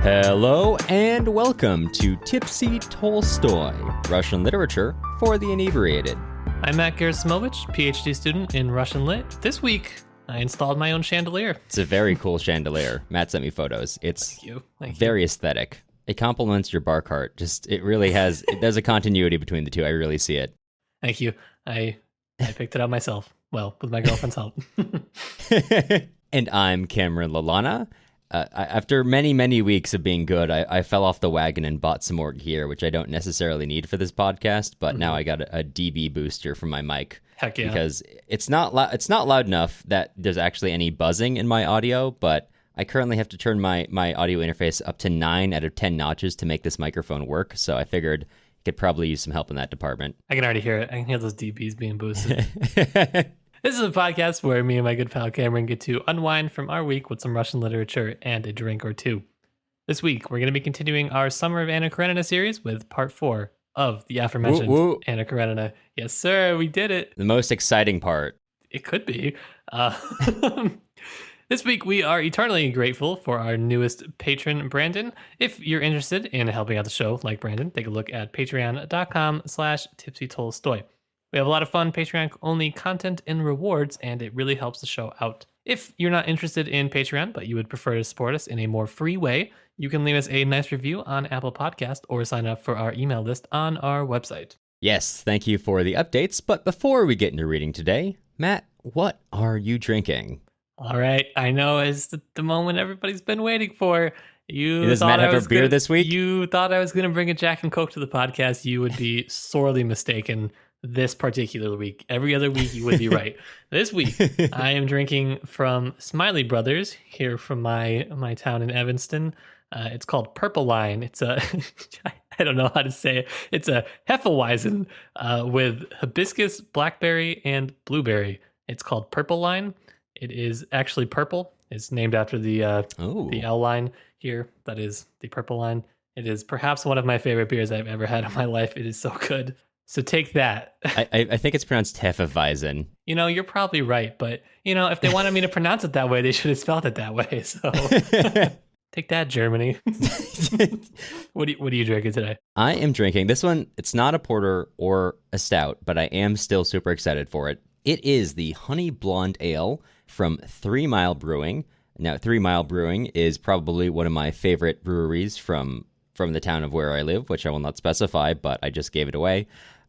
Hello and welcome to Tipsy Tolstoy, Russian literature for the inebriated. I'm Matt Gerasimovich, PhD student in Russian Lit. This week, I installed my own chandelier. It's a very cool chandelier. Matt sent me photos. It's Thank very you. aesthetic. It complements your bar cart. There's a continuity between the two. I really see it. Thank you. I picked it up myself. Well, with my girlfriend's help. And I'm Cameron Lalana. After many, many weeks of being good, I fell off the wagon and bought some more gear, which I don't necessarily need for this podcast, but now I got a dB booster for my mic. Heck yeah. Because it's not loud enough that there's actually any buzzing in my audio, but I currently have to turn my audio interface up to 9 out of 10 notches to make this microphone work, so I figured I could probably use some help in that department. I can already hear it. I can hear those dBs being boosted. This is a podcast where me and my good pal Cameron get to unwind from our week with some Russian literature and a drink or two. This week, we're going to be continuing our Summer of Anna Karenina series with part 4 of the aforementioned Anna Karenina. Yes, sir, we did it. The most exciting part. It could be. This week, we are eternally grateful for our newest patron, Brandon. If you're interested in helping out the show like Brandon, take a look at patreon.com/tipsytolstoy. We have a lot of fun Patreon-only content and rewards, and it really helps the show out. If you're not interested in Patreon, but you would prefer to support us in a more free way, you can leave us a nice review on Apple Podcast or sign up for our email list on our website. Yes, thank you for the updates, but before we get into reading today, Matt, what are you drinking? All right, I know it's the moment everybody's been waiting for. Does Matt have a beer this week? You thought I was going to bring a Jack and Coke to the podcast. You would be sorely mistaken. This particular week. Every other week, you would be right. This week, I am drinking from Smiley Brothers here from my town in Evanston. It's called Purple Line. It's a, I don't know how to say it. It's a Hefeweizen with hibiscus, blackberry, and blueberry. It's called Purple Line. It is actually purple. It's named after the L line here. That is the Purple Line. It is perhaps one of my favorite beers I've ever had in my life. It is so good. So take that. I think it's pronounced Hefeweizen. You know, you're probably right, but if they wanted me to pronounce it that way, they should have spelled it that way. So take that, Germany. What are you drinking today? I am drinking this one. It's not a porter or a stout, but I am still super excited for it. It is the Honey Blonde Ale from 3 Mile Brewing. Now, 3 Mile Brewing is probably one of my favorite breweries from the town of where I live, which I will not specify, but I just gave it away.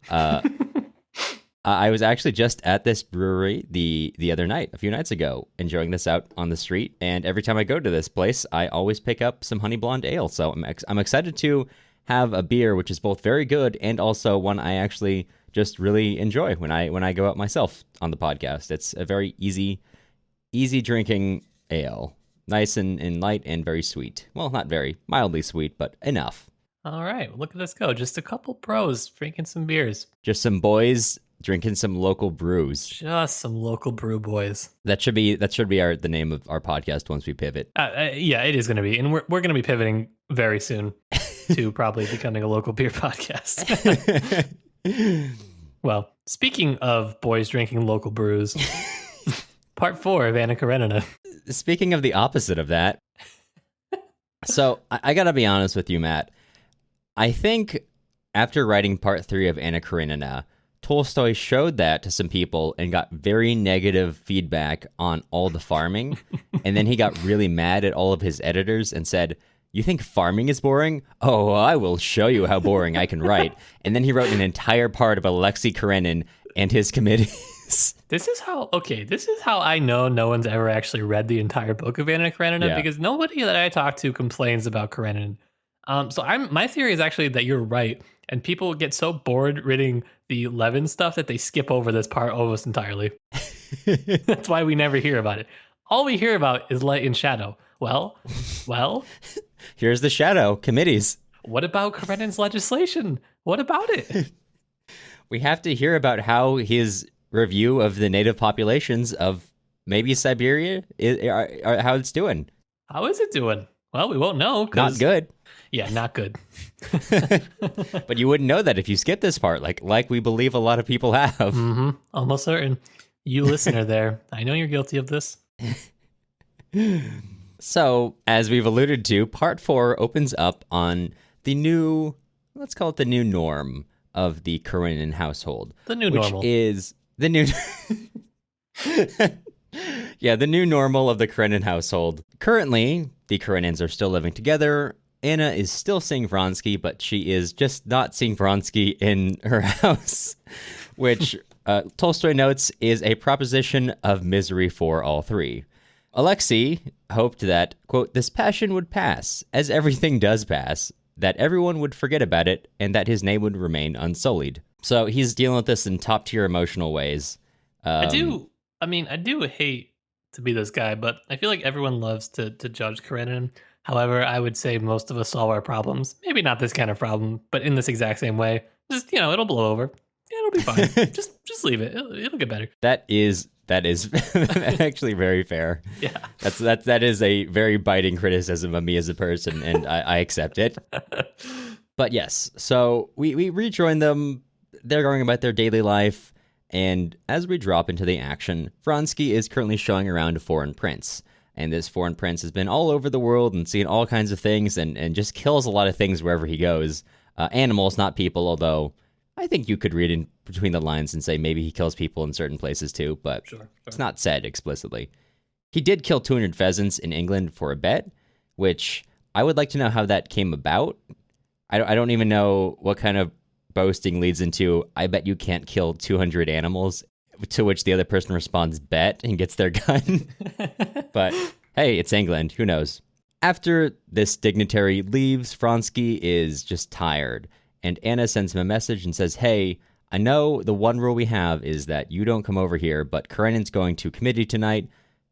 I was actually just at this brewery the other night, a few nights ago, enjoying this out on the street. And every time I go to this place, I always pick up some Honey Blonde Ale. So I'm excited to have a beer which is both very good and also one I actually just really enjoy when I go out myself on the podcast. It's a very easy drinking ale. Nice and light and very sweet. Well, not very, mildly sweet, but enough. All right, well, look at us go. Just a couple pros drinking some beers. Just some boys drinking some local brews. Just some local brew boys. That should be the name of our podcast once we pivot. Yeah, it is going to be. And we're going to be pivoting very soon to probably becoming a local beer podcast. Well, speaking of boys drinking local brews, part 4 of Anna Karenina. Speaking of the opposite of that, so I gotta be honest with you, Matt. I think after writing part 3 of Anna Karenina, Tolstoy showed that to some people and got very negative feedback on all the farming. And then he got really mad at all of his editors and said, "You think farming is boring? Oh, I will show you how boring I can write." And then he wrote an entire part about Alexei Karenin and his committees. This is how I know no one's ever actually read the entire book of Anna Karenina, because nobody that I talk to complains about Karenin. So my theory is actually that you're right, and people get so bored reading the Levin stuff that they skip over this part almost entirely. That's why we never hear about it. All we hear about is light and shadow. Well. Here's the shadow, committees. What about Karenin's legislation? What about it? We have to hear about how his review of the native populations of maybe Siberia how it's doing. How is it doing? Well, we won't know. Not good. Yeah, not good. But you wouldn't know that if you skip this part, like we believe a lot of people have. Mm-hmm. Almost certain. You listener there, I know you're guilty of this. So, as we've alluded to, part 4 opens up on the new, let's call it the new norm of the Karenin household. The new normal. Which is the new... Yeah, the new normal of the Karenin household. Currently, the Karenins are still living together. Anna is still seeing Vronsky, but she is just not seeing Vronsky in her house, which Tolstoy notes is a proposition of misery for all three. Alexei hoped that, quote, this passion would pass, as everything does pass, that everyone would forget about it, and that his name would remain unsullied. So he's dealing with this in top-tier emotional ways. I do hate to be this guy, but I feel like everyone loves to judge Karenin. However, I would say most of us solve our problems. Maybe not this kind of problem, but in this exact same way. Just, it'll blow over. It'll be fine. just leave it. It'll get better. That is actually very fair. Yeah. That is a very biting criticism of me as a person, and I accept it. But yes, so we rejoin them. They're going about their daily life, and as we drop into the action, Vronsky is currently showing around a foreign prince. And this foreign prince has been all over the world and seen all kinds of things and just kills a lot of things wherever he goes. Animals, not people, although I think you could read in between the lines and say maybe he kills people in certain places too, but sure. It's not said explicitly. He did kill 200 pheasants in England for a bet, which I would like to know how that came about. I don't even know what kind of boasting leads into, I bet you can't kill 200 animals, to which the other person responds, bet, and gets their gun. But hey, it's England. Who knows? After this dignitary leaves, Vronsky is just tired. And Anna sends him a message and says, hey, I know the one rule we have is that you don't come over here, but Karenin's going to committee tonight.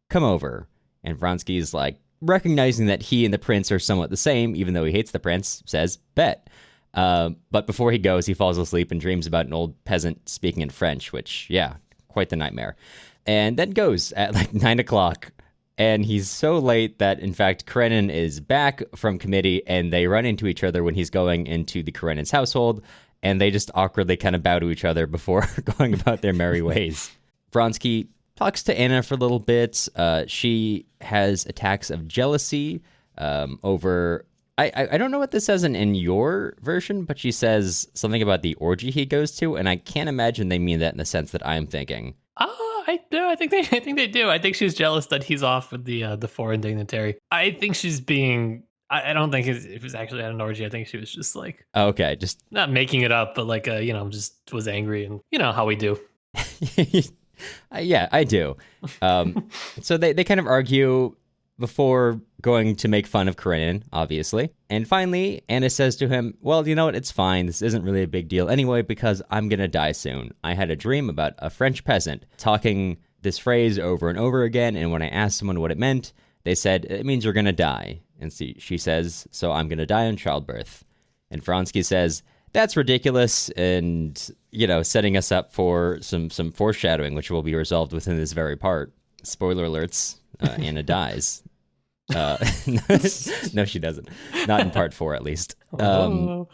Come over. And Vronsky is like, recognizing that he and the prince are somewhat the same, even though he hates the prince, says, bet. But before he goes, he falls asleep and dreams about an old peasant speaking in French, which, yeah, quite the nightmare. And then goes at like 9 o'clock. And he's so late that, in fact, Karenin is back from committee, and they run into each other when he's going into the Karenin's household, and they just awkwardly kind of bow to each other before going about their merry ways. Vronsky talks to Anna for a little bit. She has attacks of jealousy over... I don't know what this says in your version, but she says something about the orgy he goes to, and I can't imagine they mean that in the sense that I'm thinking. I do. I think they do. I think she's jealous that he's off with the foreign dignitary. I think she's being. I don't think it was actually at an orgy. I think she was just like. Okay, just not making it up, but like just was angry, and how we do. Yeah, I do. So they kind of argue before going to make fun of Karenin, obviously. And finally, Anna says to him, well, you know what, it's fine. This isn't really a big deal anyway, because I'm going to die soon. I had a dream about a French peasant talking this phrase over and over again, and when I asked someone what it meant, they said, it means you're going to die. And she says, so I'm going to die in childbirth. And Vronsky says, that's ridiculous, and, setting us up for some foreshadowing, which will be resolved within this very part. Spoiler alerts, Anna dies. No, she doesn't. Not in part 4, at least. At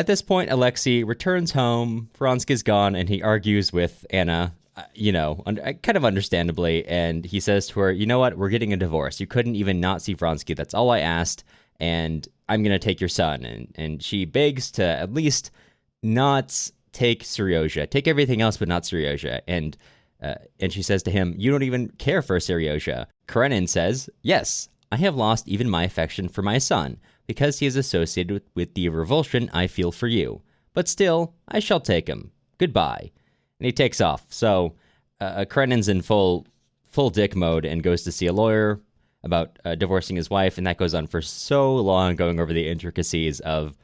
this point, Alexei returns home. Vronsky's gone, and he argues with Anna, kind of understandably. And he says to her, you know what? We're getting a divorce. You couldn't even not see Vronsky. That's all I asked. And I'm going to take your son. And she begs to at least not take Seryozha. Take everything else, but not Seryozha. And she says to him, you don't even care for Seryozha. Karenin says, yes, I have lost even my affection for my son, because he is associated with the revulsion I feel for you. But still, I shall take him. Goodbye. And he takes off. So Karenin's in full dick mode and goes to see a lawyer about divorcing his wife, and that goes on for so long, going over the intricacies of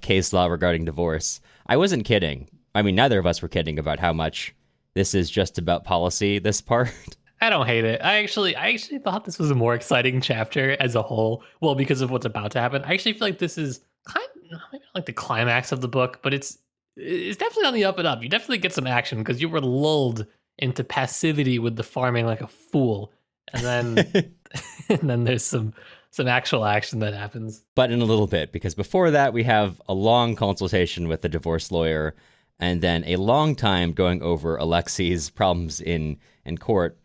case law regarding divorce. I wasn't kidding. I mean, neither of us were kidding about how much this is just about policy, this part. I don't hate it. I actually thought this was a more exciting chapter as a whole. Well, because of what's about to happen. I actually feel like this is kind of maybe not like the climax of the book, but it's definitely on the up and up. You definitely get some action because you were lulled into passivity with the farming like a fool. And then and then there's some actual action that happens. But in a little bit, because before that we have a long consultation with the divorce lawyer, and then a long time going over Alexei's problems in court.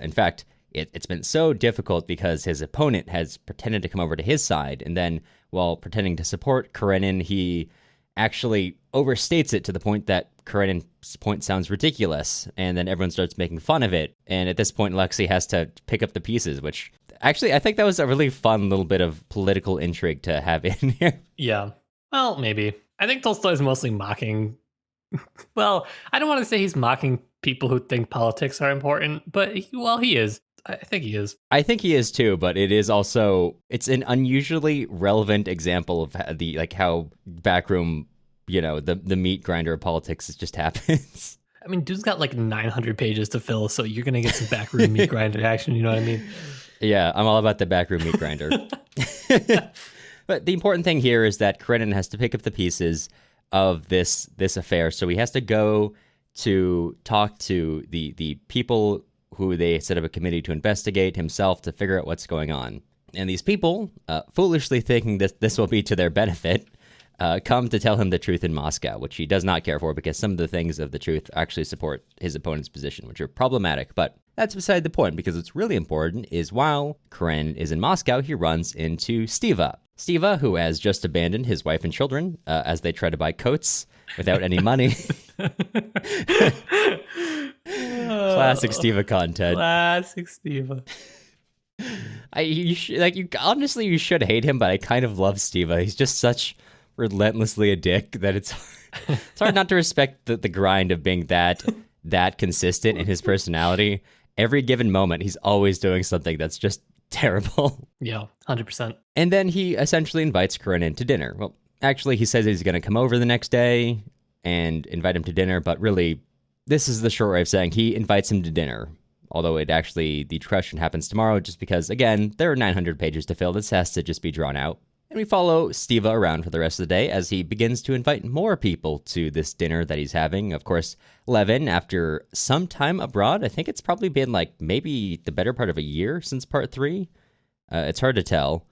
In fact, it's been so difficult because his opponent has pretended to come over to his side, and then while pretending to support Karenin, he actually overstates it to the point that Karenin's point sounds ridiculous, and then everyone starts making fun of it. And at this point, Alexei has to pick up the pieces, which actually I think that was a really fun little bit of political intrigue to have in here. Yeah. Well, maybe. I think Tolstoy's mostly mocking. Well, I don't want to say he's mocking people who think politics are important, but he is. I think he is. I think he is too, but it is also, it's an unusually relevant example of how backroom, the meat grinder of politics just happens. I mean, dude's got like 900 pages to fill, so you're going to get some backroom meat grinder action, you know what I mean? Yeah, I'm all about the backroom meat grinder. But the important thing here is that Karenin has to pick up the pieces of this affair, so he has to go to talk to the people who they set up a committee to investigate himself to figure out what's going on. And these people, foolishly thinking that this will be to their benefit, come to tell him the truth in Moscow, which he does not care for because some of the things of the truth actually support his opponent's position, which are problematic. But that's beside the point, because what's really important is while Karenin is in Moscow, he runs into Stiva. Stiva, who has just abandoned his wife and children as they try to buy coats without any money. Classic Stiva content. Classic Stiva. Honestly, you should hate him, but I kind of love Stiva. He's just such relentlessly a dick that it's hard not to respect the grind of being that consistent in his personality. Every given moment, he's always doing something that's just terrible. Yeah, 100%. And then he essentially invites Karenin to dinner. Well, actually, he says he's going to come over the next day and invite him to dinner, but really, this is the short way of saying he invites him to dinner. Although the question happens tomorrow, just because, again, there are 900 pages to fill. This has to just be drawn out. And we follow Stiva around for the rest of the day as he begins to invite more people to this dinner that he's having. Of course, Levin, after some time abroad, I think it's probably been maybe the better part of a year since part 3. It's hard to tell.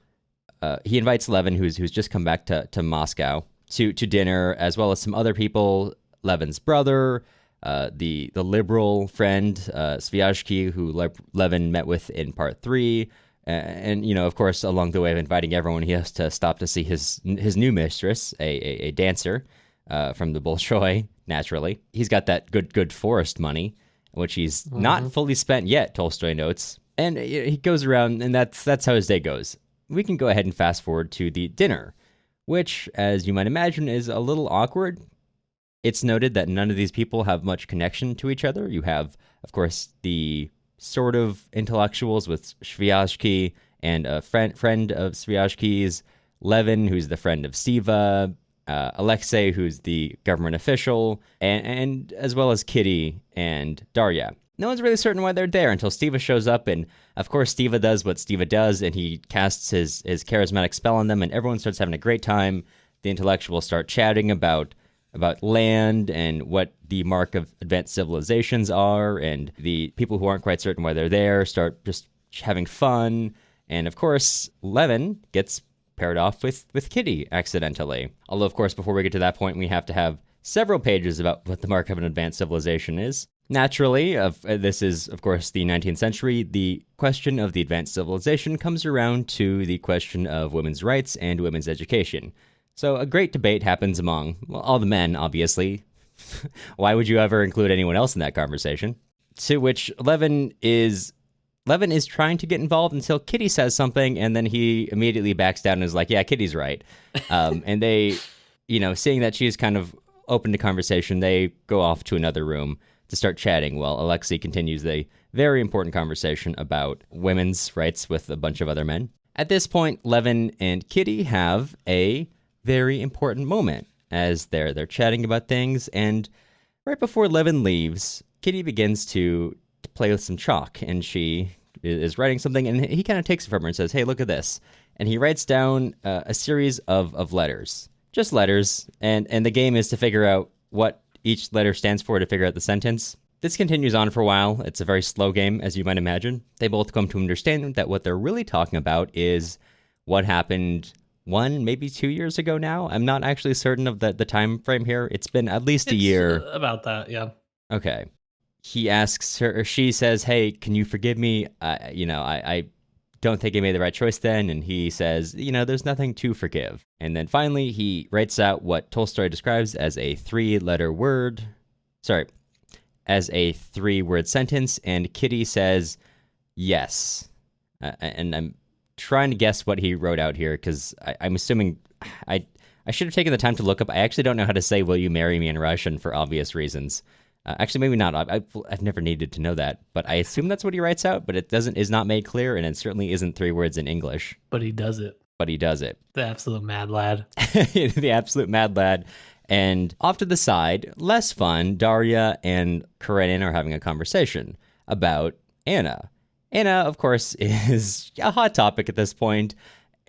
He invites Levin, who's just come back to Moscow, to dinner, as well as some other people. Levin's brother, the liberal friend, Sviazhsky, who Levin met with in part 3. And, of course, along the way of inviting everyone, he has to stop to see his new mistress, a dancer from the Bolshoi, naturally. He's got that good forest money, which he's not fully spent yet, Tolstoy notes. And he goes around, and that's how his day goes. We can go ahead and fast forward to the dinner, which, as you might imagine, is a little awkward. It's noted that none of these people have much connection to each other. You have, of course, the sort of intellectuals with Sviazhsky and a friend of Sviazhsky's, Levin, who's the friend of Stiva, Alexei, who's the government official, and as well as Kitty and Darya. No one's really certain why they're there until Stiva shows up, and of course Stiva does what Stiva does, and he casts his charismatic spell on them, and everyone starts having a great time. The intellectuals start chatting about land and what the mark of advanced civilizations are, and the people who aren't quite certain why they're there start just having fun. And of course, Levin gets paired off with Kitty accidentally. Although, of course, before we get to that point, we have to have several pages about what the mark of an advanced civilization is. Naturally, this is, of course, the 19th century. The question of the advanced civilization comes around to the question of women's rights and women's education. So a great debate happens among all the men, obviously. Why would you ever include anyone else in that conversation? To which Levin is trying to get involved until Kitty says something, and then he immediately backs down and is like, yeah, Kitty's right. And they, seeing that she's kind of open to conversation, they go off to another room to start chatting while Alexei continues the very important conversation about women's rights with a bunch of other men. At this point, Levin and Kitty have a very important moment as they're chatting about things, and right before Levin leaves, Kitty begins to play with some chalk, and she is writing something, and he kind of takes it from her and says, hey, look at this. And he writes down a series of letters, just letters, and the game is to figure out what each letter stands for to figure out the sentence. This continues on for a while. It's a very slow game, as you might imagine. They both come to understand that what they're really talking about is what happened 1, maybe 2 years ago now. I'm not actually certain of the time frame here. It's been at least a year. About that, yeah. Okay. he asks her, or she says, "Hey, can you forgive me? I don't think I made the right choice then." And he says, "There's nothing to forgive." And then finally, he writes out what Tolstoy describes as a three-word sentence. And Kitty says, "Yes." And I'm trying to guess what he wrote out here, because I'm assuming I should have taken the time to look up. I actually don't know how to say "Will you marry me" in Russian for obvious reasons. Actually, maybe not. I've never needed to know that, but I assume that's what he writes out. But it is not made clear, and it certainly isn't 3 words in English. But he does it. The absolute mad lad. The absolute mad lad. And off to the side, less fun, Darya and Karenin are having a conversation about Anna. Anna, of course, is a hot topic at this point,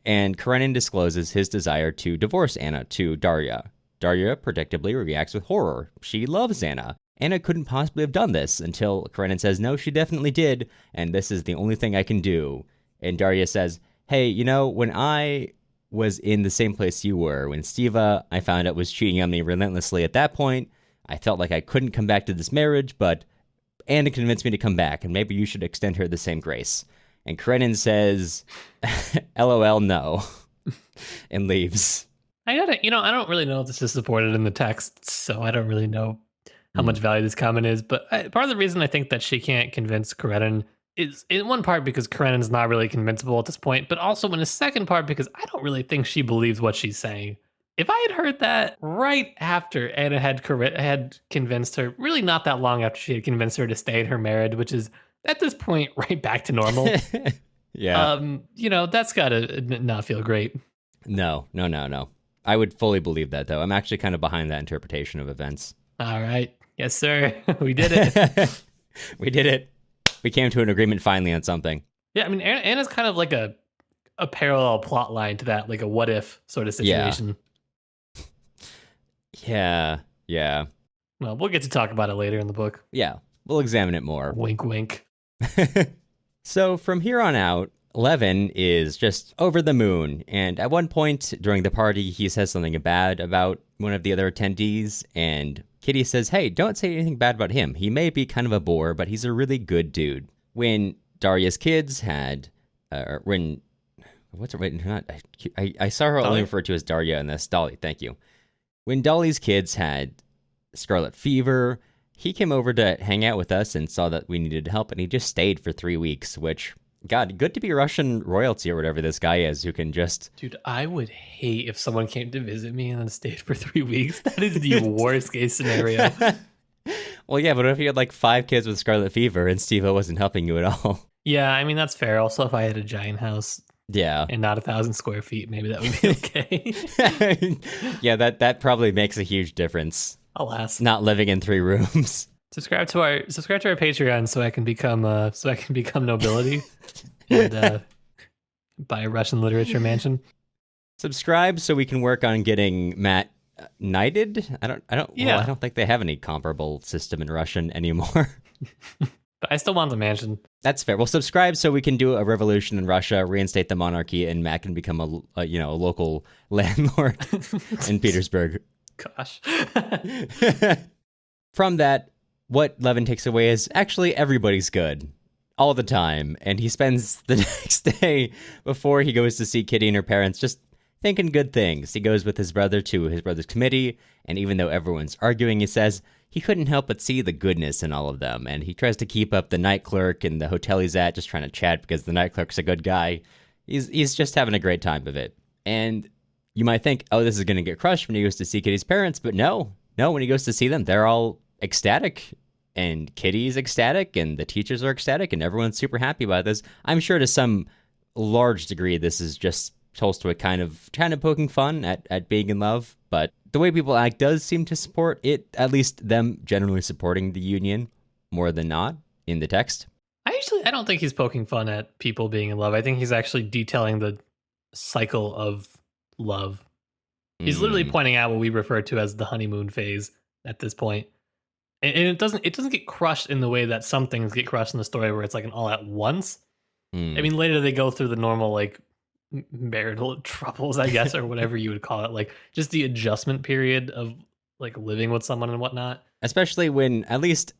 and Karenin discloses his desire to divorce Anna to Darya. Darya predictably reacts with horror. She loves Anna. Anna couldn't possibly have done this until Karenin says, "No, she definitely did, and this is the only thing I can do." And Darya says, "Hey, when I was in the same place you were, when Stiva, I found out, was cheating on me relentlessly at that point, I felt like I couldn't come back to this marriage, but Anna convinced me to come back, and maybe you should extend her the same grace." And Karenin says, "LOL, no," and leaves. I don't really know if this is supported in the text, so I don't really know how much value this comment is. But part of the reason I think that she can't convince Karenin is in one part because Karenin's not really convincible at this point, but also in a second part because I don't really think she believes what she's saying. If I had heard that right after Anna had convinced her, really not that long after she had convinced her to stay in her marriage, which is at this point right back to normal. Yeah. That's got to not feel great. No. I would fully believe that, though. I'm actually kind of behind that interpretation of events. All right. Yes, sir. We did it. We did it. We came to an agreement finally on something. Yeah, I mean, Anna's kind of like a parallel plot line to that, like a what if sort of situation. Yeah. Well, we'll get to talk about it later in the book. Yeah, we'll examine it more. Wink, wink. So from here on out, Levin is just over the moon. And at one point during the party, he says something bad about one of the other attendees. And Kitty says, "Hey, don't say anything bad about him. He may be kind of a bore, but he's a really good dude." When Darya's kids had, I saw her only referred to as Darya in this. Dolly, thank you. When Dolly's kids had scarlet fever, he came over to hang out with us and saw that we needed help, and he just stayed for 3 weeks, which, God, good to be Russian royalty or whatever this guy is who can just... Dude, I would hate if someone came to visit me and then stayed for 3 weeks. That is the worst case scenario. Well, yeah, but what if you had like 5 kids with scarlet fever and Steve-O wasn't helping you at all? Yeah, I mean, that's fair. Also, if I had a giant house... Yeah. And not 1,000 square feet, maybe that would be okay. Yeah, that probably makes a huge difference. Alas. Not living in 3 rooms. Subscribe to our Patreon so I can become nobility and buy a Russian literature mansion. Subscribe so we can work on getting Matt knighted. I don't think they have any comparable system in Russian anymore. But I still want the mansion. That's fair. Well, subscribe so we can do a revolution in Russia, reinstate the monarchy, and Matt can become a local landlord in Petersburg. Gosh. From that, what Levin takes away is actually everybody's good all the time. And he spends the next day before he goes to see Kitty and her parents just thinking good things. He goes with his brother to his brother's committee, and even though everyone's arguing, he says he couldn't help but see the goodness in all of them. And he tries to keep up the night clerk and the hotel he's at, just trying to chat because the night clerk's a good guy. He's just having a great time of it. And you might think, oh, this is going to get crushed when he goes to see Kitty's parents, but no, when he goes to see them, they're all ecstatic, and Kitty's ecstatic, and the teachers are ecstatic, and everyone's super happy about this. I'm sure to some large degree this is just Tolstoy kind of poking fun at being in love, but the way people act does seem to support it, at least them generally supporting the union more than not in the text. I don't think he's poking fun at people being in love. I think he's actually detailing the cycle of love. He's literally pointing out what we refer to as the honeymoon phase at this point. And it doesn't get crushed in the way that some things get crushed in the story where it's like an all at once. I mean, later they go through the normal like marital troubles, I guess, or whatever you would call it, like just the adjustment period of like living with someone and whatnot. Especially when, at least,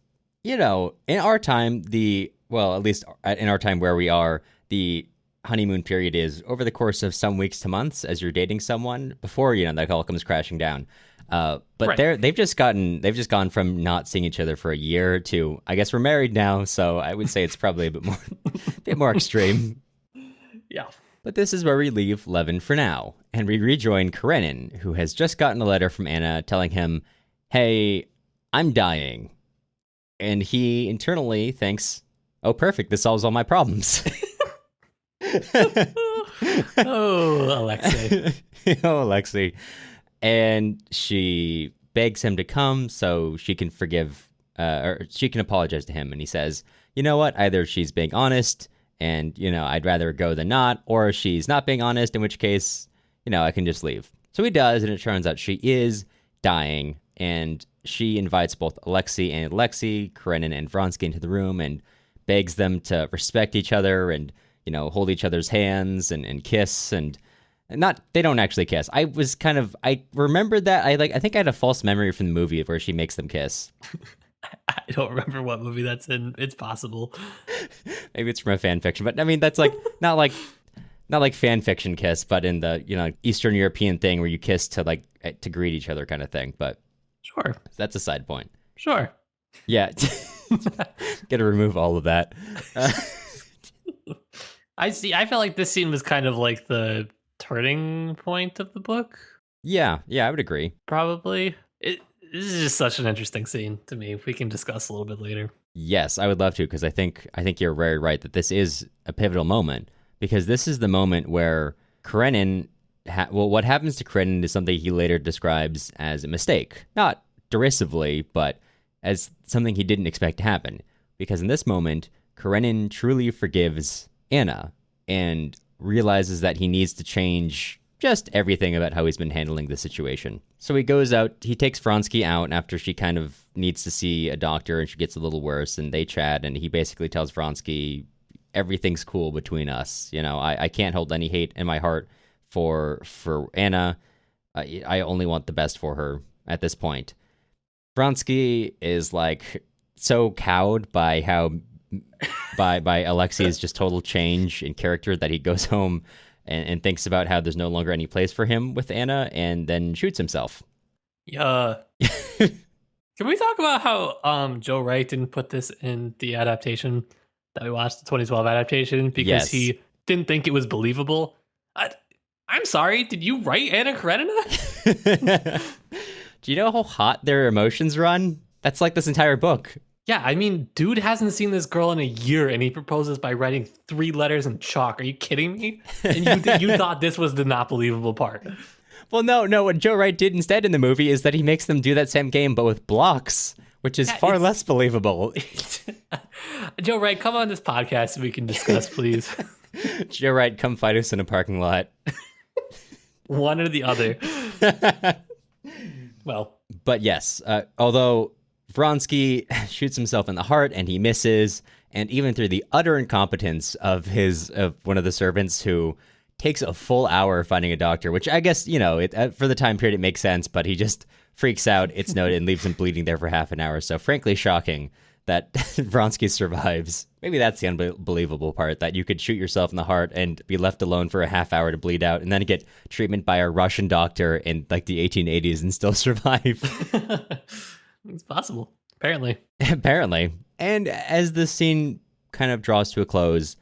in our time, at least in our time where we are, the honeymoon period is over the course of some weeks to months as you're dating someone before, that all comes crashing down. But Right. they've just gone from not seeing each other for a year to, I guess we're married now. So I would say it's probably a bit more extreme. Yeah. But this is where we leave Levin for now, and we rejoin Karenin, who has just gotten a letter from Anna telling him, "Hey, I'm dying." And he internally thinks, "Oh, perfect, this solves all my problems." Oh, Alexei. Oh, Alexei. And she begs him to come so she can or she can apologize to him. And he says, "You know what? Either she's being honest and, I'd rather go than not, or she's not being honest, in which case, I can just leave." So he does, and it turns out she is dying. And she invites both Alexei and Alexei, Karenin and Vronsky into the room and begs them to respect each other and, hold each other's hands and kiss and not, they don't actually kiss. I remembered that. I think I had a false memory from the movie where she makes them kiss. I don't remember what movie that's in. It's possible. Maybe it's from a fan fiction, but I mean, that's not like fan fiction kiss, but in the, Eastern European thing where you kiss to greet each other kind of thing. But Sure. that's a side point. Sure. Yeah. Gotta remove all of that. I see. I felt like this scene was kind of like the turning point of the book. Yeah, I would agree. Probably. This is just such an interesting scene to me. We can discuss a little bit later. Yes, I would love to, because I think you're very right that this is a pivotal moment, because this is the moment where Karenin, what happens to Karenin is something he later describes as a mistake, not derisively, but as something he didn't expect to happen. Because in this moment, Karenin truly forgives Anna and realizes that he needs to change just everything about how he's been handling the situation. So he goes out, he takes Vronsky out after she kind of needs to see a doctor and she gets a little worse, and they chat, and he basically tells Vronsky, everything's cool between us. I can't hold any hate in my heart for Anna. I only want the best for her at this point. Vronsky is so cowed by how by Alexei's just total change in character that he goes home and thinks about how there's no longer any place for him with Anna, and then shoots himself. Yeah. Can we talk about how Joe Wright didn't put this in the adaptation that we watched, the 2012 adaptation, because he didn't think it was believable? I'm sorry, did you write Anna Karenina? Do you know how hot their emotions run? That's like this entire book. Yeah, I mean, dude hasn't seen this girl in a year, and he proposes by writing 3 letters in chalk. Are you kidding me? And you thought this was the not believable part. Well, no. What Joe Wright did instead in the movie is that he makes them do that same game, but with blocks, which is far less believable. Joe Wright, come on this podcast so we can discuss, please. Joe Wright, come fight us in a parking lot. One or the other. Well. But yes, although Vronsky shoots himself in the heart and he misses, and even through the utter incompetence of one of the servants who takes a full hour finding a doctor, which I guess, for the time period it makes sense, but he just freaks out, it's noted, and leaves him bleeding there for half an hour. So frankly shocking that Vronsky survives. Maybe that's the unbelievable part, that you could shoot yourself in the heart and be left alone for a half hour to bleed out and then get treatment by a Russian doctor in the 1880s and still survive. It's possible, apparently. Apparently. And as the scene kind of draws to a close,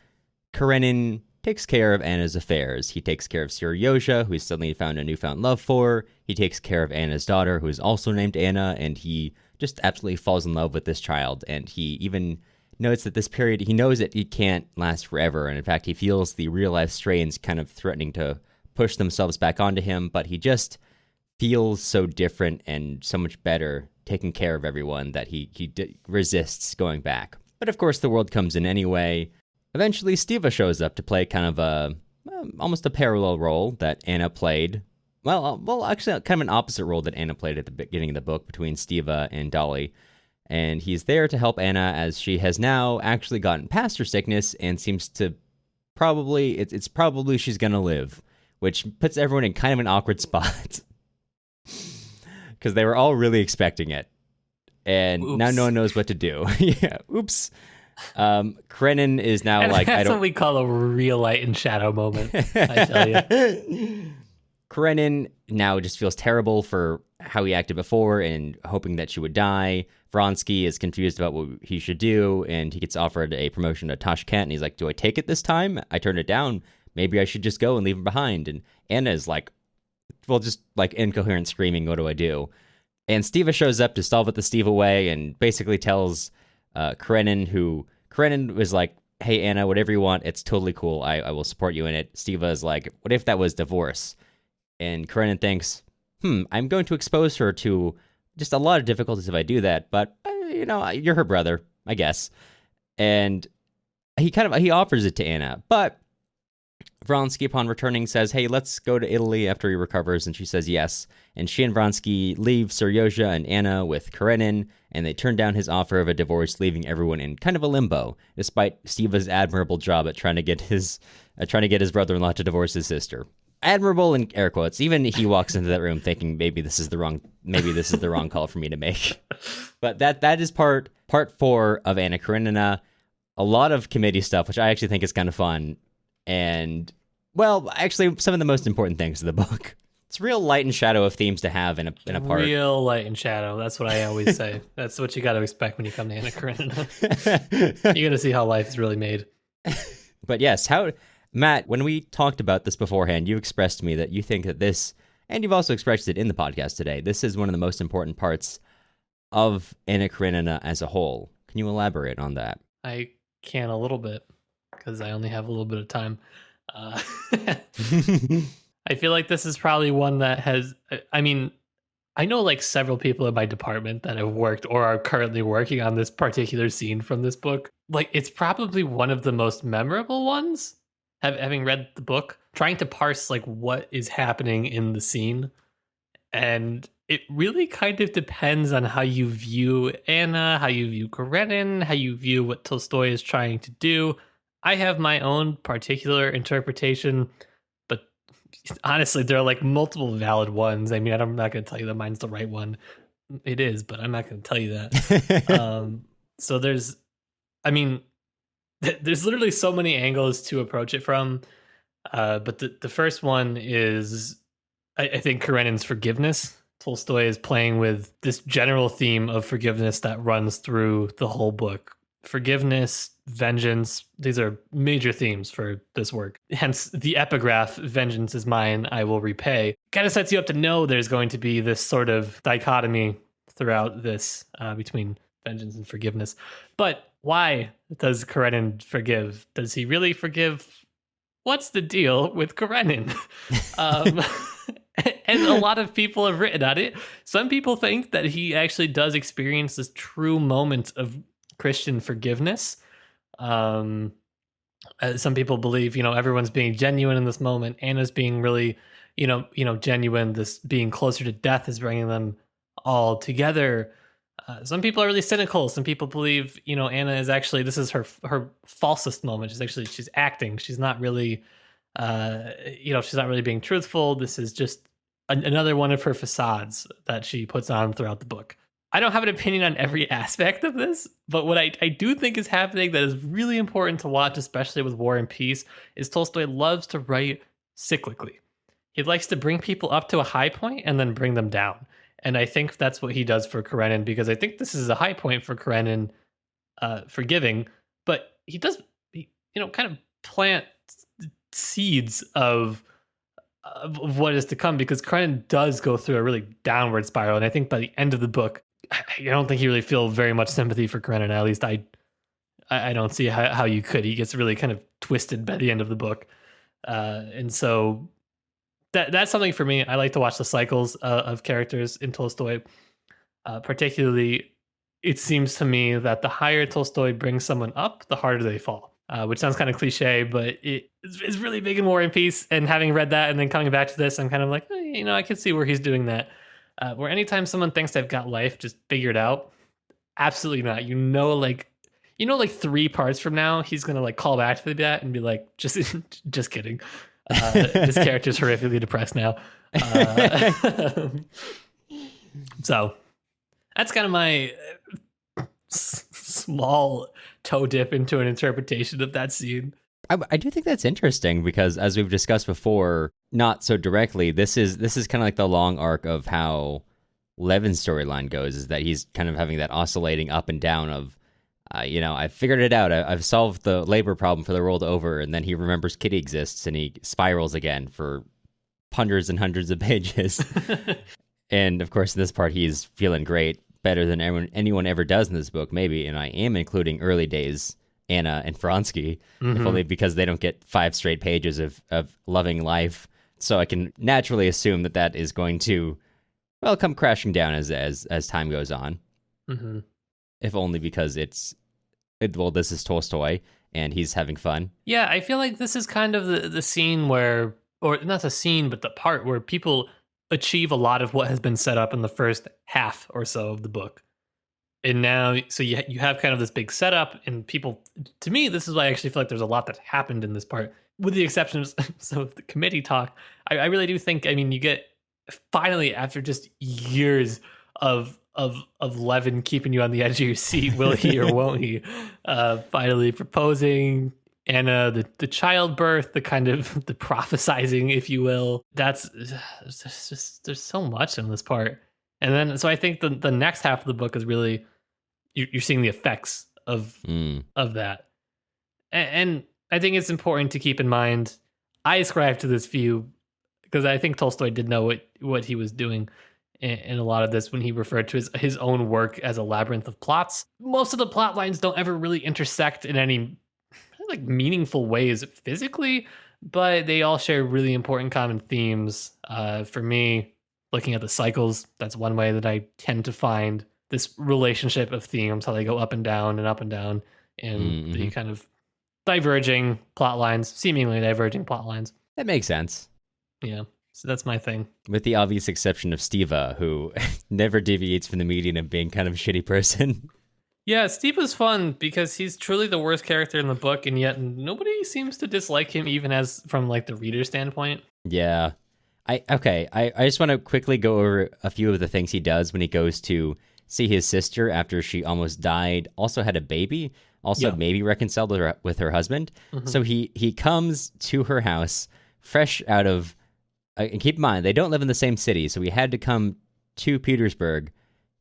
Karenin takes care of Anna's affairs. He takes care of Seryozha, who he's suddenly found a newfound love for. He takes care of Anna's daughter, who is also named Anna, and he just absolutely falls in love with this child. And he even notes that this period, he knows that it can't last forever. And in fact, he feels the real life strains kind of threatening to push themselves back onto him, but he just feels so different and so much better taking care of everyone that he resists going back. But of course, the world comes in anyway. Eventually, Stiva shows up to play kind of almost a parallel role that Anna played. Well, actually, kind of an opposite role that Anna played at the beginning of the book between Stiva and Dolly. And he's there to help Anna, as she has now actually gotten past her sickness and seems to it's probably she's going to live, which puts everyone in kind of an awkward spot. Because they were all really expecting it. And now no one knows what to do. Yeah, oops. Karenin is now And like, that's what we call a real light and shadow moment, I tell you. Karenin now just feels terrible for how he acted before and hoping that she would die. Vronsky is confused about what he should do, and he gets offered a promotion to Tashkent, and he's like, do I take it this time? I turned it down. Maybe I should just go and leave him behind. And Anna is like, well, just like incoherent screaming, what do I do? And Stiva shows up to solve it the Stiva way and basically tells Karenin was like, hey, Anna, whatever you want, it's totally cool. I will support you in it. Stiva is like, what if that was divorce? And Karenin thinks, I'm going to expose her to just a lot of difficulties if I do that, but, you're her brother, I guess. And he offers it to Anna, but Vronsky, upon returning, says, hey, let's go to Italy after he recovers, and she says yes. And she and Vronsky leave Seryozha and Anna with Karenin, and they turn down his offer of a divorce, leaving everyone in kind of a limbo, despite Stiva's admirable job at trying to get his brother-in-law to divorce his sister. Admirable in air quotes. Even he walks into that room thinking maybe this is the wrong call for me to make. But that is part 4 of Anna Karenina. A lot of committee stuff, which I actually think is kind of fun. And, well, actually, some of the most important things of the book. It's real light and shadow of themes to have in a part. Real light and shadow. That's what I always say. That's what you got to expect when you come to Anna Karenina. You're going to see how life is really made. But yes, Matt, when we talked about this beforehand, you expressed to me that you think that this, and you've also expressed it in the podcast today, this is one of the most important parts of Anna Karenina as a whole. Can you elaborate on that? I can a little bit, because I only have a little bit of time. I feel like this is probably one that I know like several people in my department that have worked or are currently working on this particular scene from this book. Like, it's probably one of the most memorable ones. Having read the book, trying to parse like what is happening in the scene. And it really kind of depends on how you view Anna, how you view Karenin, how you view what Tolstoy is trying to do. I have my own particular interpretation, but honestly, there are like multiple valid ones. I mean, I'm not going to tell you that mine's the right one. It is, but I'm not going to tell you that. So there's literally so many angles to approach it from. But the first one is, I think, Karenin's forgiveness. Tolstoy is playing with this general theme of forgiveness that runs through the whole book. Forgiveness, vengeance, these are major themes for this work. Hence the epigraph, vengeance is mine, I will repay. Kind of sets you up to know there's going to be this sort of dichotomy throughout this between vengeance and forgiveness. But why does Karenin forgive? Does he really forgive? What's the deal with Karenin? And a lot of people have written on it. Some people think that he actually does experience this true moment of Christian forgiveness. Some people believe, everyone's being genuine in this moment. Anna's being really, genuine. This being closer to death is bringing them all together. Some people are really cynical. Some people believe, Anna is actually, this is her falsest moment. She's acting. She's not really, she's not really being truthful. This is just another one of her facades that she puts on throughout the book. I don't have an opinion on every aspect of this, but what I do think is happening that is really important to watch, especially with War and Peace, is Tolstoy loves to write cyclically. He likes to bring people up to a high point and then bring them down. And I think that's what he does for Karenin, because I think this is a high point for Karenin forgiving, but he does, kind of plant seeds of what is to come, because Karenin does go through a really downward spiral. And I think by the end of the book, I don't think you really feel very much sympathy for Karenin. At least I don't see how you could. He gets really kind of twisted by the end of the book. And so that's something for me. I like to watch the cycles of characters in Tolstoy. Particularly, it seems to me that the higher Tolstoy brings someone up, the harder they fall. Which sounds kind of cliche, but it's really big in War and Peace. And having read that and then coming back to this, I'm kind of like, I can see where he's doing that. Where anytime someone thinks they've got life just figured out, absolutely not. Like 3 parts from now, he's gonna like call back to that and be like, just kidding. This character's horrifically depressed now. So That's kind of my small toe dip into an interpretation of that scene. I do think that's interesting because, as we've discussed before, not so directly, this is kind of like the long arc of how Levin's storyline goes, is that he's kind of having that oscillating up and down of, I figured it out. I've solved the labor problem for the world over, and then he remembers Kitty exists, and he spirals again for hundreds and hundreds of pages. And, of course, in this part, he's feeling great, better than anyone ever does in this book, maybe, and I am including early days Anna and Vronsky, if only because they don't get 5 straight pages of loving life. So I can naturally assume that is going to, well, come crashing down as time goes on. Mm-hmm. If only because this is Tolstoy and he's having fun. Yeah, I feel like this is kind of the scene where, or not the scene, but the part where people achieve a lot of what has been set up in the first half or so of the book. And now, so you have kind of this big setup, and people, to me, this is why I actually feel like there's a lot that happened in this part, with the exception of some of the committee talk. I really do think, I mean, you get finally, after just years of Levin keeping you on the edge of your seat, will he or won't he, finally proposing, Anna, the childbirth, the kind of the prophesizing, if you will. There's so much in this part. And then, so I think the next half of the book is really, you're seeing the effects of that. And I think it's important to keep in mind, I ascribe to this view because I think Tolstoy did know what he was doing in a lot of this when he referred to his own work as a labyrinth of plots. Most of the plot lines don't ever really intersect in any like meaningful ways physically, but they all share really important common themes. For me, looking at the cycles, that's one way that I tend to find this relationship of themes, how they go up and down and up and down, and the kind of diverging plot lines, seemingly diverging plot lines. That makes sense. Yeah, so that's my thing. With the obvious exception of Stiva, who never deviates from the median of being kind of a shitty person. Yeah, Steve was fun because he's truly the worst character in the book, and yet nobody seems to dislike him, even as from like the reader standpoint. Yeah. I just want to quickly go over a few of the things he does when he goes to see his sister after she almost died, also had a baby, also maybe reconciled with her husband. Mm-hmm. So he comes to her house fresh out of, and keep in mind, they don't live in the same city, so he had to come to Petersburg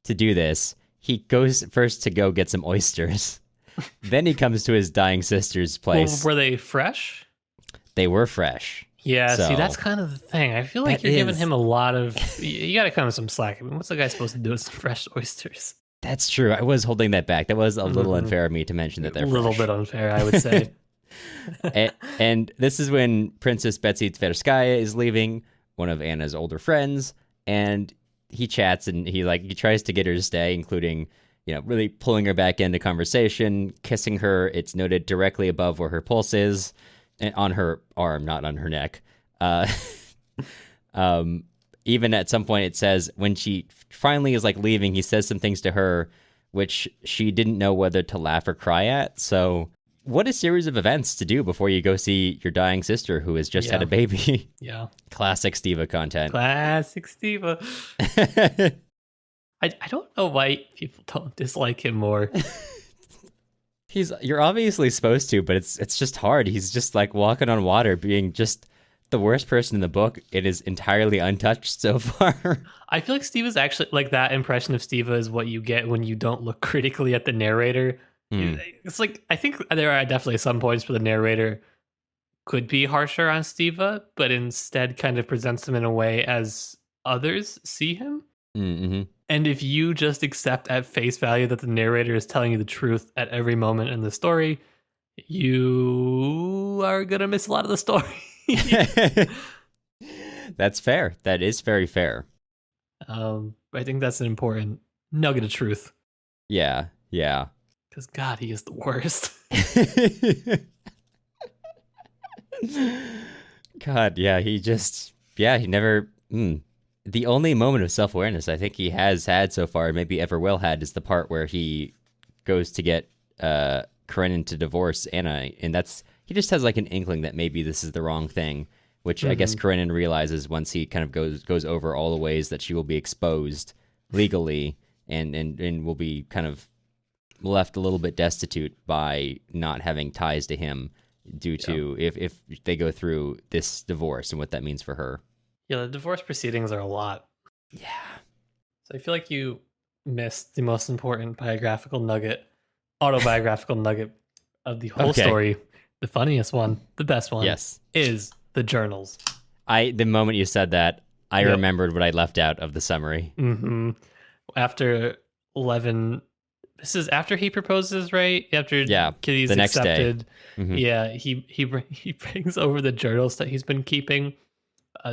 to do this. He goes first to go get some oysters. Then he comes to his dying sister's place. Well, were they fresh? They were fresh. Yeah, see, that's kind of the thing. I feel like you're giving him a lot of... You got to cut him some slack. I mean, what's the guy supposed to do with some fresh oysters? That's true. I was holding that back. That was a little unfair of me to mention that they're fresh. A little bit unfair, I would say. and this is when Princess Betsy Tverskaya is leaving, one of Anna's older friends, and he chats and he tries to get her to stay, including, really pulling her back into conversation, kissing her. It's noted directly above where her pulse is. On her arm, not on her neck. Even at some point it says when she finally is leaving, he says some things to her which she didn't know whether to laugh or cry at. So what a series of events to do before you go see your dying sister who has just had a baby. Yeah. Classic Stiva content. Classic Stiva. I don't know why people don't dislike him more. You're obviously supposed to, but it's just hard. He's just walking on water, being just the worst person in the book. It is entirely untouched so far. I feel like Steve is actually that impression of Steve is what you get when you don't look critically at the narrator. It's I think there are definitely some points where the narrator could be harsher on Steva, but instead kind of presents him in a way as others see him. Mm-hmm. And if you just accept at face value that the narrator is telling you the truth at every moment in the story, you are going to miss a lot of the story. That's fair. That is very fair. I think that's an important nugget of truth. Yeah. Because God, he is the worst. God, yeah, he never... The only moment of self-awareness I think he has had so far, maybe ever will had, is the part where he goes to get Karenin to divorce Anna, and he just has an inkling that maybe this is the wrong thing, which I guess Karenin realizes once he kind of goes over all the ways that she will be exposed legally and will be kind of left a little bit destitute by not having ties to him due to if they go through this divorce and what that means for her. Yeah, the divorce proceedings are a lot. Yeah. So I feel like you missed the most important autobiographical nugget of the whole story. The funniest one, the best one, is the journals. The moment you said that, I remembered what I left out of the summary. Mm-hmm. After Levin, this is after he proposes, right? After Kitty's the next accepted. Day. Mm-hmm. Yeah, he brings over the journals that he's been keeping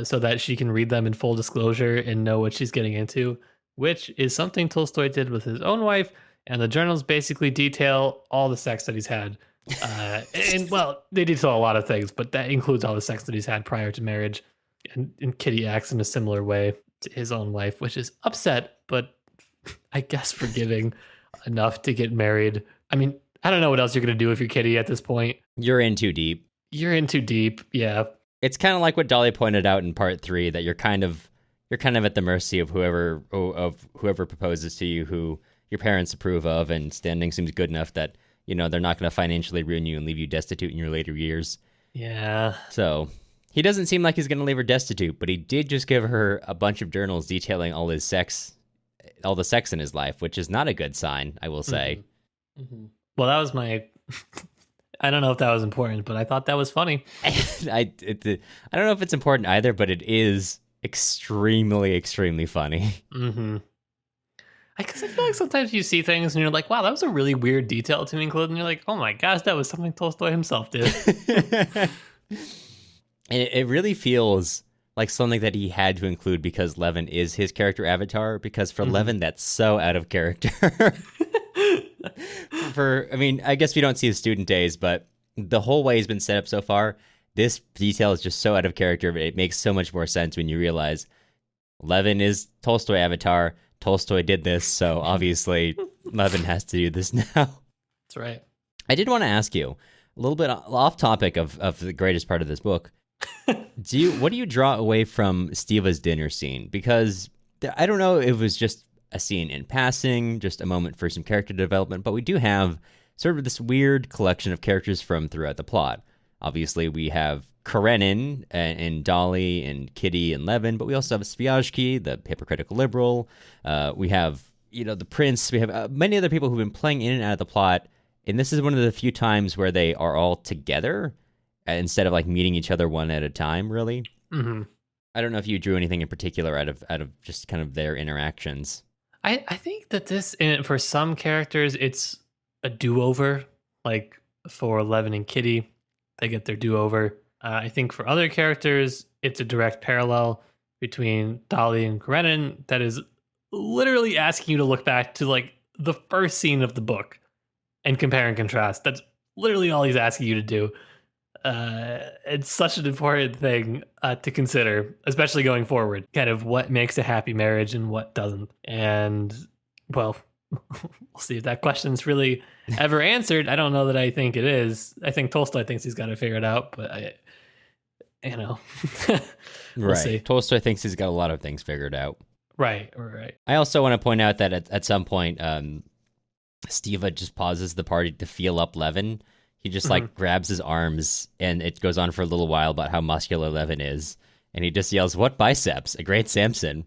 so that she can read them in full disclosure and know what she's getting into, which is something Tolstoy did with his own wife. And the journals basically detail all the sex that he's had. And well, they detail a lot of things, but that includes all the sex that he's had prior to marriage. And Kitty acts in a similar way to his own wife, which is upset, but I guess forgiving enough to get married. I mean, I don't know what else you're going to do if you're Kitty at this point. You're in too deep. You're in too deep, yeah. It's kind of like what Dolly pointed out in part 3, that you're kind of at the mercy of whoever proposes to you, who your parents approve of, and standing seems good enough that, you know, they're not going to financially ruin you and leave you destitute in your later years. Yeah. So he doesn't seem like he's going to leave her destitute, but he did just give her a bunch of journals detailing all the sex in his life, which is not a good sign, I will say. Mm-hmm. Mm-hmm. Well, that was my... I don't know if that was important, but I thought that was funny. I don't know if it's important either, but it is extremely, extremely funny. Mm-hmm. Because I feel like sometimes you see things and you're like, wow, that was a really weird detail to include. And you're like, oh my gosh, that was something Tolstoy himself did. And it really feels like something that he had to include because Levin is his character avatar, because for Levin, that's so out of character. I guess we don't see his student days, but the whole way he's been set up so far, this detail is just so out of character. It makes so much more sense when you realize Levin is Tolstoy avatar. Tolstoy did this, so obviously Levin has to do this now. That's right. I did want to ask you a little bit off topic of the greatest part of this book. What do you draw away from Steva's dinner scene? Because I don't know if it was just a scene in passing, just a moment for some character development, but we do have sort of this weird collection of characters from throughout the plot. Obviously, we have Karenin and Dolly and Kitty and Levin, but we also have Sviazhsky, the hypocritical liberal. We have, the prince. We have many other people who've been playing in and out of the plot, and this is one of the few times where they are all together instead of like meeting each other one at a time, really. Mm-hmm. I don't know if you drew anything in particular out of just kind of their interactions. I think that for some characters, it's a do-over. Like for Levin and Kitty, they get their do-over. I think for other characters, it's a direct parallel between Dolly and Karenin that is literally asking you to look back to like the first scene of the book and compare and contrast. That's literally all he's asking you to do. It's such an important thing to consider, especially going forward, kind of what makes a happy marriage and what doesn't. And, well, we'll see if that question's really ever answered. I don't know that I think it is. I think Tolstoy thinks he's got to figure it out, but we'll right. see. Tolstoy thinks he's got a lot of things figured out. Right. I also want to point out that at some point, Steva just pauses the party to feel up Levin. He just like grabs his arms, and it goes on for a little while about how muscular Levin is. And he just yells, "What biceps? A great Samson."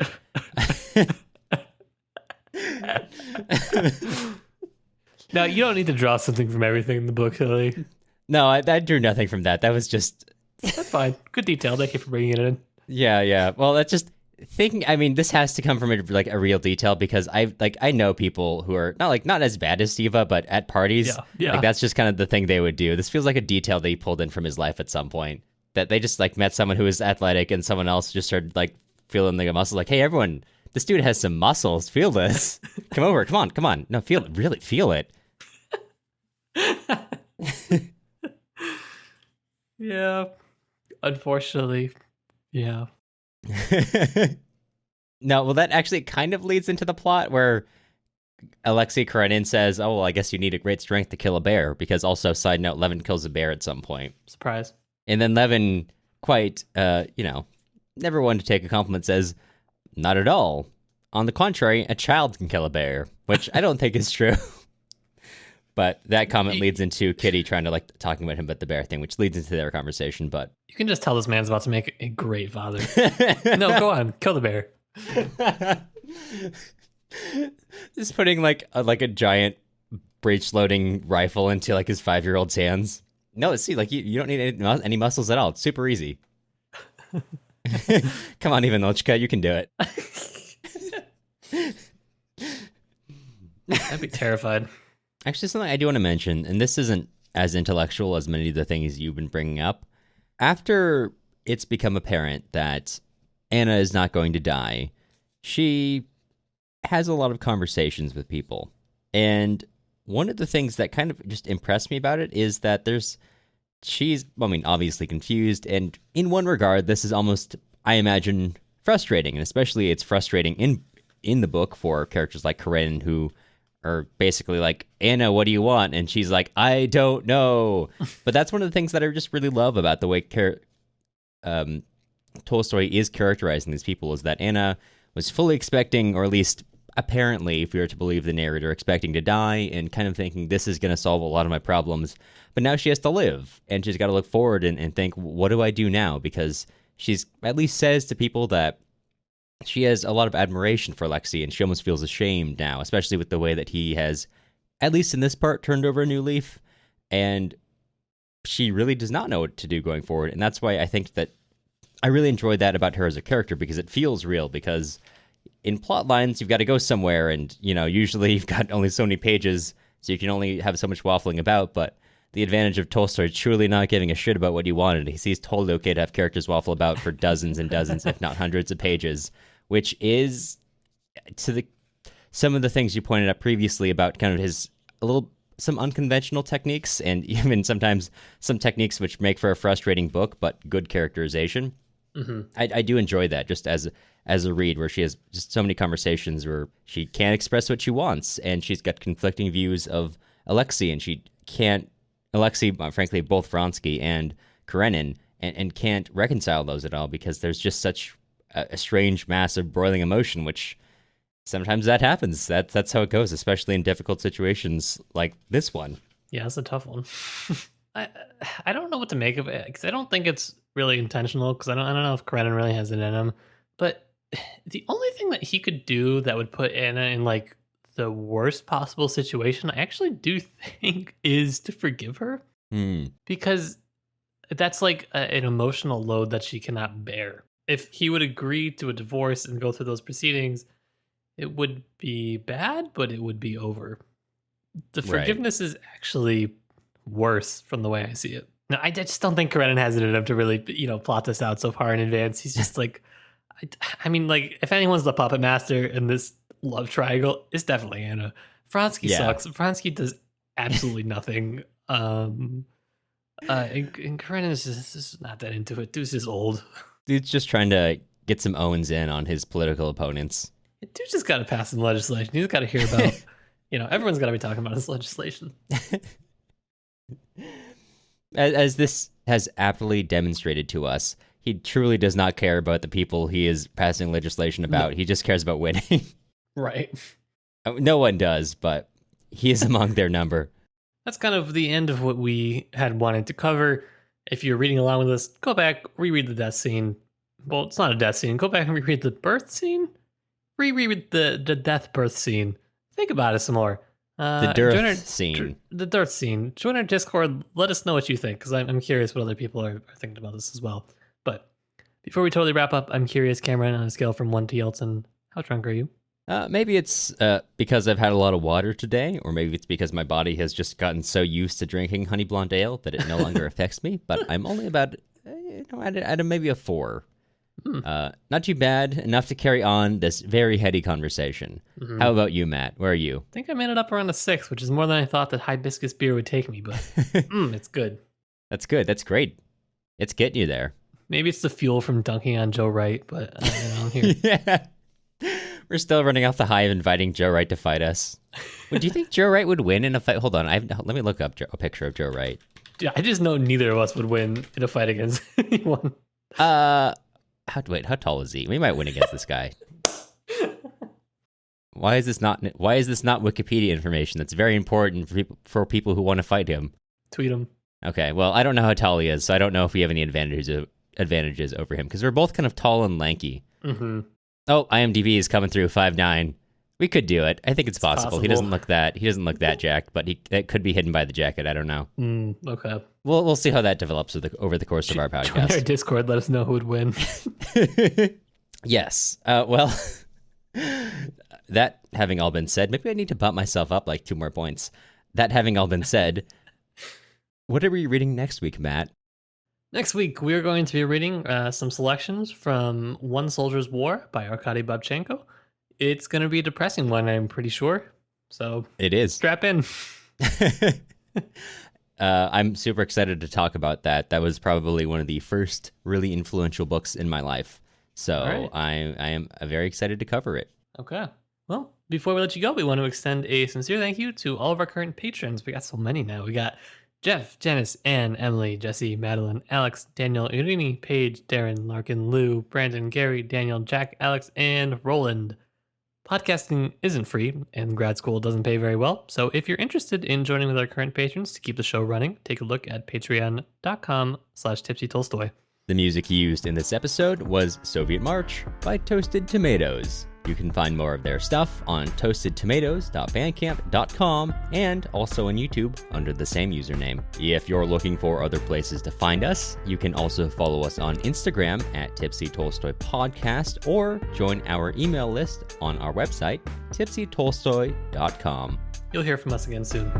Now, you don't need to draw something from everything in the book, Hilly. No, I drew nothing from that. That was just... That's fine. Good detail. Thank you for bringing it in. Yeah. Well, that's just... this has to come from a real detail, because I know people who are not as bad as Steva, but at parties, yeah. That's just kind of the thing they would do. This feels like a detail that he pulled in from his life at some point, that they just met someone who was athletic, and someone else just started feeling the muscles. Like, hey, everyone, this dude has some muscles. Feel this. Come over. Come on. No, feel it. Really feel it. Yeah. Unfortunately. Yeah. No, well, that actually kind of leads into the plot where Alexei Karenin says, "Oh, well, I guess you need a great strength to kill a bear," because also, side note, Levin kills a bear at some point. Surprise. And then Levin, quite, never one to take a compliment, says, "Not at all. On the contrary, a child can kill a bear, which I don't think is true. But that comment leads into Kitty trying to talking about him about the bear thing, which leads into their conversation. But you can just tell this man's about to make a great father. No, go on, kill the bear. Just putting a giant breech-loading rifle into his 5-year-old's hands. No, see, you don't need any muscles at all. It's super easy. Come on, even Lochka, you can do it. I'd be terrified. Actually, something I do want to mention, and this isn't as intellectual as many of the things you've been bringing up. After it's become apparent that Anna is not going to die, she has a lot of conversations with people. And one of the things that kind of just impressed me about it is that she's obviously confused. And in one regard, this is almost, I imagine, frustrating. And especially it's frustrating in the book for characters like Karenin, who are basically like, Anna, what do you want? And she's like, I don't know. But that's one of the things that I just really love about the way Tolstoy is characterizing these people, is that Anna was fully expecting, or at least apparently, if we were to believe the narrator, expecting to die and kind of thinking this is going to solve a lot of my problems. But now she has to live, and she's got to look forward and think, what do I do now? Because she's at least says to people that she has a lot of admiration for Alexei, and she almost feels ashamed now, especially with the way that he has, at least in this part, turned over a new leaf. And she really does not know what to do going forward. And that's why I think that I really enjoyed that about her as a character, because it feels real. Because in plot lines, you've got to go somewhere, and usually you've got only so many pages, so you can only have so much waffling about. But the advantage of Tolstoy truly not giving a shit about what you wanted. He's totally okay to have characters waffle about for dozens and dozens, if not hundreds of pages, which is some of the things you pointed out previously about kind of some unconventional techniques, and even sometimes some techniques which make for a frustrating book, but good characterization. Mm-hmm. I do enjoy that, just as a read, where she has just so many conversations where she can't express what she wants, and she's got conflicting views of Alexei, and she can't, Alexei, frankly, both Vronsky and Karenin, and can't reconcile those at all, because there's just such a strange mass of broiling emotion, which sometimes that happens. That's how it goes, especially in difficult situations like this one. Yeah, it's a tough one. I don't know what to make of it, because I don't think it's really intentional, because I don't know if Karenin really has it in him. But the only thing that he could do that would put Anna in the worst possible situation, I actually do think, is to forgive her. Because that's an emotional load that she cannot bear. If he would agree to a divorce and go through those proceedings, it would be bad, but it would be over. The forgiveness is actually worse from the way I see it. No, I just don't think Karenin has it in him to really, plot this out so far in advance. He's just if anyone's the puppet master in this love triangle, it's definitely Anna. Vronsky sucks. Vronsky does absolutely nothing. And Karenin is just not that into it. Dude's just old. Dude's just trying to get some Owens in on his political opponents. Dude's just got to pass some legislation. He's got to hear about, everyone's got to be talking about his legislation. As this has aptly demonstrated to us, he truly does not care about the people he is passing legislation about. No. He just cares about winning. Right. No one does, but he is among their number. That's kind of the end of what we had wanted to cover. If you're reading along with us, go back, reread the death scene. Well, it's not a death scene. Go back and reread the birth scene. Reread the death birth scene. Think about it some more. The dearth scene. The dearth scene. Join our Discord. Let us know what you think, because I'm curious what other people are thinking about this as well. But before we totally wrap up, I'm curious, Cameron, on a scale from 1 to Yeltsin, how drunk are you? Maybe it's because I've had a lot of water today, or maybe it's because my body has just gotten so used to drinking honey blonde ale that it no longer affects me. But I'm only about at maybe a 4. Not too bad, enough to carry on this very heady conversation. Mm-hmm. How about you, Matt? Where are you? I think I made it up around a 6, which is more than I thought that hibiscus beer would take me, but it's good. That's good. That's great. It's getting you there. Maybe it's the fuel from dunking on Joe Wright, but I'm here. Yeah. We're still running off the high of inviting Joe Wright to fight us. Do you think Joe Wright would win in a fight? Hold on. Let me look up a picture of Joe Wright. Yeah, I just know neither of us would win in a fight against anyone. How tall is he? We might win against this guy. Why is this not Wikipedia information? That's very important for people who want to fight him. Tweet him. Okay, well, I don't know how tall he is, so I don't know if we have any advantages over him, because we're both kind of tall and lanky. Mm-hmm. Oh, IMDb is coming through 5'9". We could do it. I think it's possible. He doesn't look that jacked, but it could be hidden by the jacket. I don't know. Okay. We'll see how that develops over the course of our podcast. Join our Discord. Let us know who would win. Yes. Well, that having all been said, maybe I need to bump myself up like 2 more points. That having all been said, what are we reading next week, Matt? Next week, we're going to be reading some selections from One Soldier's War by Arkady Babchenko. It's going to be a depressing one, I'm pretty sure. So it is. Strap in. I'm super excited to talk about that. That was probably one of the first really influential books in my life. So right. I am very excited to cover it. Okay. Well, before we let you go, we want to extend a sincere thank you to all of our current patrons. We got so many now. We got Jeff, Janice, Anne, Emily, Jesse, Madeline, Alex, Daniel, Irini, Paige, Darren, Larkin, Lou, Brandon, Gary, Daniel, Jack, Alex, and Roland. Podcasting isn't free, and grad school doesn't pay very well. So if you're interested in joining with our current patrons to keep the show running, take a look at patreon.com/tipsytolstoy. The music used in this episode was Soviet March by Toasted Tomatoes. You can find more of their stuff on toastedtomatoes.bandcamp.com and also on YouTube under the same username. If you're looking for other places to find us, you can also follow us on Instagram at Tipsy Tolstoy Podcast or join our email list on our website, tipsytolstoy.com. You'll hear from us again soon.